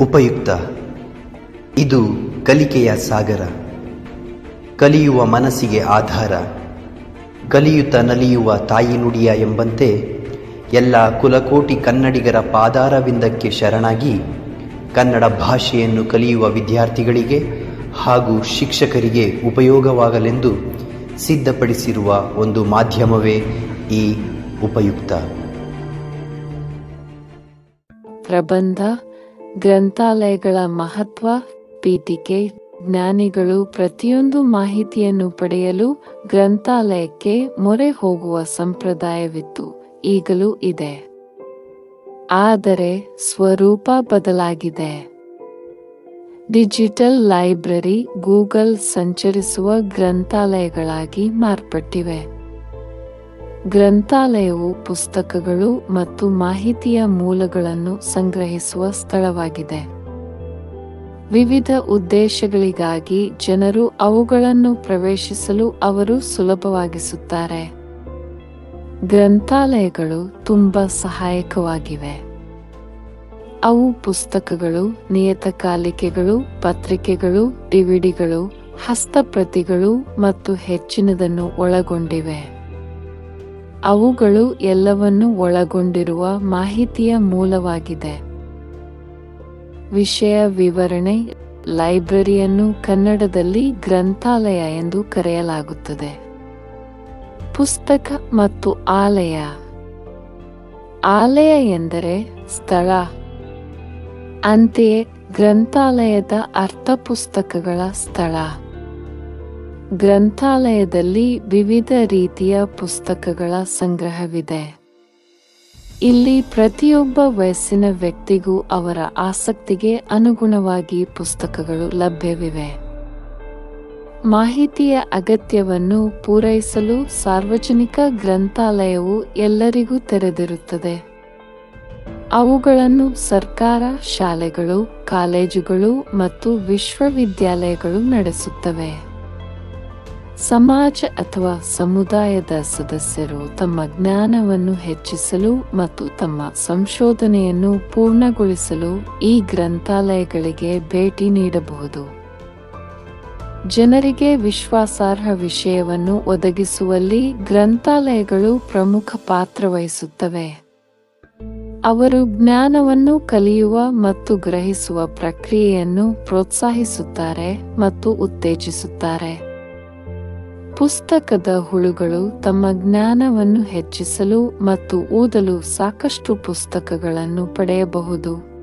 ಉಪಯುಕ್ತ. ಇದು ಕಲಿಕೆಯ ಸಾಗರ, ಕಲಿಯುವ ಮನಸ್ಸಿಗೆ ಆಧಾರ, ಕಲಿಯುತ್ತ ನಲಿಯುವ ತಾಯಿ ನುಡಿಯ ಎಂಬಂತೆ ಎಲ್ಲ ಕುಲಕೋಟಿ ಕನ್ನಡಿಗರ ಪಾದಾರವಿಂದಕ್ಕೆ ಶರಣಾಗಿ ಕನ್ನಡ ಭಾಷೆಯನ್ನು ಕಲಿಯುವ ವಿದ್ಯಾರ್ಥಿಗಳಿಗೆ ಹಾಗೂ ಶಿಕ್ಷಕರಿಗೆ ಉಪಯೋಗವಾಗಲೆಂದು ಸಿದ್ಧಪಡಿಸಿರುವ ಒಂದು ಮಾಧ್ಯಮವೇ ಈ ಉಪಯುಕ್ತ. ಪ್ರಬಂಧ, ಗ್ರಂಥಾಲಯಗಳ ಮಹತ್ವ, ಪೀಠಿಕೆ. ಜ್ಞಾನಿಗಳು ಪ್ರತಿಯೊಂದು ಮಾಹಿತಿಯನ್ನು ಪಡೆಯಲು ಗ್ರಂಥಾಲಯಕ್ಕೆ ಮೊರೆ ಹೋಗುವ ಸಂಪ್ರದಾಯವಿತ್ತು, ಈಗಲೂ ಇದೆ. ಆದರೆ ಸ್ವರೂಪ ಬದಲಾಗಿದೆ. ಡಿಜಿಟಲ್ ಲೈಬ್ರರಿ, ಗೂಗಲ್ ಸಂಚರಿಸುವ ಗ್ರಂಥಾಲಯಗಳಾಗಿ ಮಾರ್ಪಟ್ಟಿವೆ. ಗ್ರಂಥಾಲಯವು ಪುಸ್ತಕಗಳು ಮತ್ತು ಮಾಹಿತಿಯ ಮೂಲಗಳನ್ನು ಸಂಗ್ರಹಿಸುವ ಸ್ಥಳವಾಗಿದೆ. ವಿವಿಧ ಉದ್ದೇಶಗಳಿಗಾಗಿ ಜನರು ಅವುಗಳನ್ನು ಪ್ರವೇಶಿಸಲು ಅವರು ಸುಲಭವಾಗಿಸುತ್ತಾರೆ. ಗ್ರಂಥಾಲಯಗಳು ತುಂಬಾ ಸಹಾಯಕವಾಗಿವೆ. ಅವು ಪುಸ್ತಕಗಳು, ನಿಯತಕಾಲಿಕೆಗಳು, ಪತ್ರಿಕೆಗಳು, ಡಿವಿಡಿಗಳು, ಹಸ್ತಪ್ರತಿಗಳು ಮತ್ತು ಹೆಚ್ಚಿನದನ್ನು ಒಳಗೊಂಡಿವೆ. ಅವುಗಳು ಎಲ್ಲವನ್ನೂ ಒಳಗೊಂಡಿರುವ ಮಾಹಿತಿಯ ಮೂಲವಾಗಿದೆ. ವಿಷಯ ವಿವರಣೆ. ಲೈಬ್ರರಿಯನ್ನು ಕನ್ನಡದಲ್ಲಿ ಗ್ರಂಥಾಲಯ ಎಂದು ಕರೆಯಲಾಗುತ್ತದೆ. ಪುಸ್ತಕ ಮತ್ತು ಆಲಯ. ಆಲಯ ಎಂದರೆ ಸ್ಥಳ. ಅಂತೆಯೇ ಗ್ರಂಥಾಲಯದ ಅರ್ಥ ಪುಸ್ತಕಗಳ ಸ್ಥಳ. ಗ್ರಂಥಾಲಯದಲ್ಲಿ ವಿವಿಧ ರೀತಿಯ ಪುಸ್ತಕಗಳ ಸಂಗ್ರಹವಿದೆ. ಇಲ್ಲಿ ಪ್ರತಿಯೊಬ್ಬ ವಯಸ್ಸಿನ ವ್ಯಕ್ತಿಗೂ ಅವರ ಆಸಕ್ತಿಗೆ ಅನುಗುಣವಾಗಿ ಪುಸ್ತಕಗಳು ಲಭ್ಯವಿವೆ. ಮಾಹಿತಿಯ ಅಗತ್ಯವನ್ನು ಪೂರೈಸಲು ಸಾರ್ವಜನಿಕ ಗ್ರಂಥಾಲಯವು ಎಲ್ಲರಿಗೂ ತೆರೆದಿರುತ್ತದೆ. ಅವುಗಳನ್ನು ಸರ್ಕಾರ, ಶಾಲೆಗಳು, ಕಾಲೇಜುಗಳು ಮತ್ತು ವಿಶ್ವವಿದ್ಯಾಲಯಗಳು ನಡೆಸುತ್ತವೆ. ಸಮಾಜ ಅಥವಾ ಸಮುದಾಯದ ಸದಸ್ಯರು ತಮ್ಮ ಜ್ಞಾನವನ್ನು ಹೆಚ್ಚಿಸಲು ಮತ್ತು ತಮ್ಮ ಸಂಶೋಧನೆಯನ್ನು ಪೂರ್ಣಗೊಳಿಸಲು ಈ ಗ್ರಂಥಾಲಯಗಳಿಗೆ ಭೇಟಿ ನೀಡಬಹುದು. ಜನರಿಗೆ ವಿಶ್ವಾಸಾರ್ಹ ವಿಷಯವನ್ನು ಒದಗಿಸುವಲ್ಲಿ ಗ್ರಂಥಾಲಯಗಳು ಪ್ರಮುಖ ಪಾತ್ರ ವಹಿಸುತ್ತವೆ. ಅವರು ಜ್ಞಾನವನ್ನು ಕಲಿಯುವ ಮತ್ತು ಗ್ರಹಿಸುವ ಪ್ರಕ್ರಿಯೆಯನ್ನು ಪ್ರೋತ್ಸಾಹಿಸುತ್ತಾರೆ ಮತ್ತು ಉತ್ತೇಜಿಸುತ್ತಾರೆ. ಪುಸ್ತಕದ ಹುಳುಗಳು ತಮ್ಮ ಜ್ಞಾನವನ್ನು ಹೆಚ್ಚಿಸಲು ಮತ್ತು ಓದಲು ಸಾಕಷ್ಟು ಪುಸ್ತಕಗಳನ್ನು ಪಡೆಯಬಹುದು.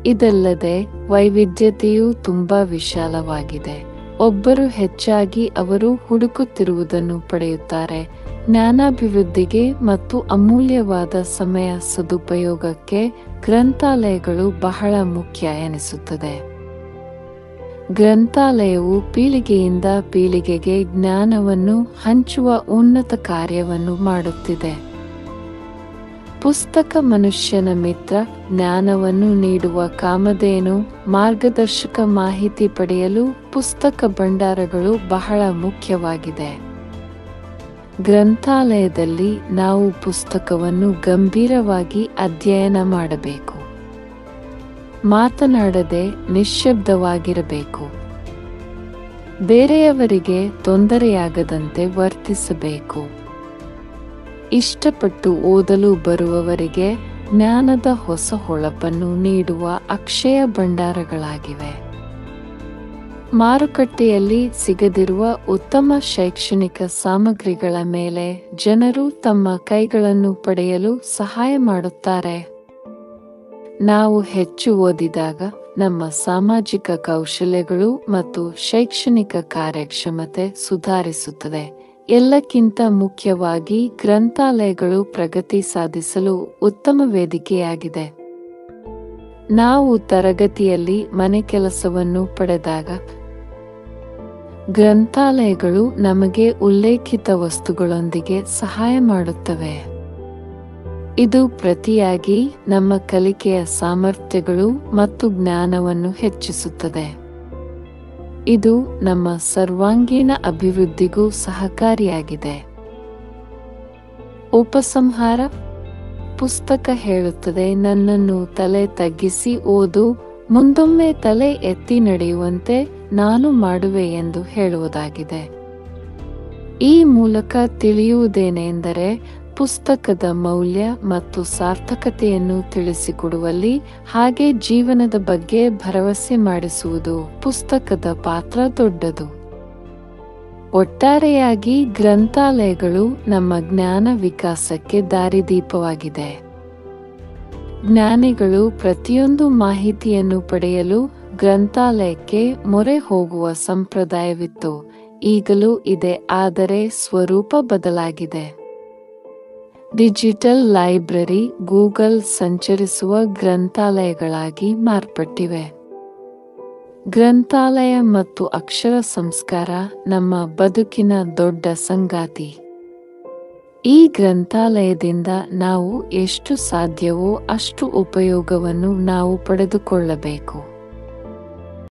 ಇದಲ್ಲದೆ ವೈವಿಧ್ಯತೆಯು ತುಂಬಾ ವಿಶಾಲವಾಗಿದೆ. ಒಬ್ಬರು ಹೆಚ್ಚಾಗಿ ಅವರು ಹುಡುಕುತ್ತಿರುವುದನ್ನು ಪಡೆಯುತ್ತಾರೆ. ಜ್ಞಾನಾಭಿವೃದ್ಧಿಗೆ ಮತ್ತು ಅಮೂಲ್ಯವಾದ ಸಮಯ ಸದುಪಯೋಗಕ್ಕೆ ಗ್ರಂಥಾಲಯಗಳು ಬಹಳ ಮುಖ್ಯ ಎನಿಸುತ್ತದೆ. ಗ್ರಂಥಾಲಯವು ಪೀಳಿಗೆಯಿಂದ ಪೀಳಿಗೆಗೆ ಜ್ಞಾನವನ್ನು ಹಂಚುವ ಉನ್ನತ ಕಾರ್ಯವನ್ನು ಮಾಡುತ್ತಿದೆ. ಪುಸ್ತಕ ಮನುಷ್ಯನ ಮಿತ್ರ. ಜ್ಞಾನವನ್ನು ನೀಡುವ ಕಾಮಧೇನು. ಮಾರ್ಗದರ್ಶಕ ಮಾಹಿತಿ ಪಡೆಯಲು ಪುಸ್ತಕ ಭಂಡಾರಗಳು ಬಹಳ ಮುಖ್ಯವಾಗಿದೆ. ಗ್ರಂಥಾಲಯದಲ್ಲಿ ನಾವು ಪುಸ್ತಕವನ್ನು ಗಂಭೀರವಾಗಿ ಅಧ್ಯಯನ ಮಾಡಬೇಕು. ಮಾತನಾಡದೆ ನಿಶ್ಶಬ್ದವಾಗಿರಬೇಕು. ಬೇರೆಯವರಿಗೆ ತೊಂದರೆಯಾಗದಂತೆ ವರ್ತಿಸಬೇಕು. ಇಷ್ಟಪಟ್ಟು ಓದಲು ಬರುವವರಿಗೆ ಜ್ಞಾನದ ಹೊಸ ಹೊಳಪನ್ನು ನೀಡುವ ಅಕ್ಷಯ ಭಂಡಾರಗಳಾಗಿವೆ. ಮಾರುಕಟ್ಟೆಯಲ್ಲಿ ಸಿಗದಿರುವ ಉತ್ತಮ ಶೈಕ್ಷಣಿಕ ಸಾಮಗ್ರಿಗಳ ಮೇಲೆ ಜನರು ತಮ್ಮ ಕೈಗಳನ್ನು ಪಡೆಯಲು ಸಹಾಯ ಮಾಡುತ್ತಾರೆ. ನಾವು ಹೆಚ್ಚು ಓದಿದಾಗ ನಮ್ಮ ಸಾಮಾಜಿಕ ಕೌಶಲ್ಯಗಳು ಮತ್ತು ಶೈಕ್ಷಣಿಕ ಕಾರ್ಯಕ್ಷಮತೆ ಸುಧಾರಿಸುತ್ತದೆ. ಎಲ್ಲಕ್ಕಿಂತ ಮುಖ್ಯವಾಗಿ ಗ್ರಂಥಾಲಯಗಳು ಪ್ರಗತಿ ಸಾಧಿಸಲು ಉತ್ತಮ ವೇದಿಕೆಯಾಗಿದೆ. ನಾವು ತರಗತಿಯಲ್ಲಿ ಮನೆ ಕೆಲಸವನ್ನು ಪಡೆದಾಗ ಗ್ರಂಥಾಲಯಗಳು ನಮಗೆ ಉಲ್ಲೇಖಿತ ವಸ್ತುಗಳೊಂದಿಗೆ ಸಹಾಯ ಮಾಡುತ್ತವೆ. ಇದು ಪ್ರತಿಯಾಗಿ ನಮ್ಮ ಕಲಿಕೆಯ ಸಾಮರ್ಥ್ಯಗಳು ಮತ್ತು ಜ್ಞಾನವನ್ನು ಹೆಚ್ಚಿಸುತ್ತದೆ. ಇದು ನಮ್ಮ ಸರ್ವಾಂಗೀಣ ಅಭಿವೃದ್ಧಿಗೂ ಸಹಕಾರಿಯಾಗಿದೆ. ಉಪಸಂಹಾರ. ಪುಸ್ತಕ ಹೇಳುತ್ತದೆ, ನನ್ನನ್ನು ತಲೆ ತಗ್ಗಿಸಿ ಓದು, ಮುಂದೊಮ್ಮೆ ತಲೆ ಎತ್ತಿ ನಡೆಯುವಂತೆ ನಾನು ಮಾಡುವೆ ಎಂದು ಹೇಳುವುದಾಗಿದೆ. ಈ ಮೂಲಕ ತಿಳಿಯುವುದೇನೆಂದರೆ, ಪುಸ್ತಕದ ಮೌಲ್ಯ ಮತ್ತು ಸಾರ್ಥಕತೆಯನ್ನು ತಿಳಿಸಿಕೊಡುವಲ್ಲಿ ಹಾಗೆ ಜೀವನದ ಬಗ್ಗೆ ಭರವಸೆ ಮಾಡಿಸುವುದು ಪುಸ್ತಕದ ಪಾತ್ರ ದೊಡ್ಡದು. ಒಟ್ಟಾರೆಯಾಗಿ ಗ್ರಂಥಾಲಯಗಳು ನಮ್ಮ ಜ್ಞಾನ ವಿಕಾಸಕ್ಕೆ ದಾರಿದೀಪವಾಗಿದೆ. ಜ್ಞಾನಿಗಳು ಪ್ರತಿಯೊಂದು ಮಾಹಿತಿಯನ್ನು ಪಡೆಯಲು ಗ್ರಂಥಾಲಯಕ್ಕೆ ಮೊರೆ ಹೋಗುವ ಸಂಪ್ರದಾಯವಿತ್ತು, ಈಗಲೂ ಇದೆ, ಆದರೆ ಸ್ವರೂಪ ಬದಲಾಗಿದೆ. ಡಿಜಿಟಲ್ ಲೈಬ್ರರಿ, ಗೂಗಲ್ ಸಂಚರಿಸುವ ಗ್ರಂಥಾಲಯಗಳಾಗಿ ಮಾರ್ಪಟ್ಟಿವೆ. ಗ್ರಂಥಾಲಯ ಮತ್ತು ಅಕ್ಷರ ಸಂಸ್ಕಾರ ನಮ್ಮ ಬದುಕಿನ ದೊಡ್ಡ ಸಂಗಾತಿ. ಈ ಗ್ರಂಥಾಲಯದಿಂದ ನಾವು ಎಷ್ಟು ಸಾಧ್ಯವೋ ಅಷ್ಟು ಉಪಯೋಗವನ್ನು ನಾವು ಪಡೆದುಕೊಳ್ಳಬೇಕು.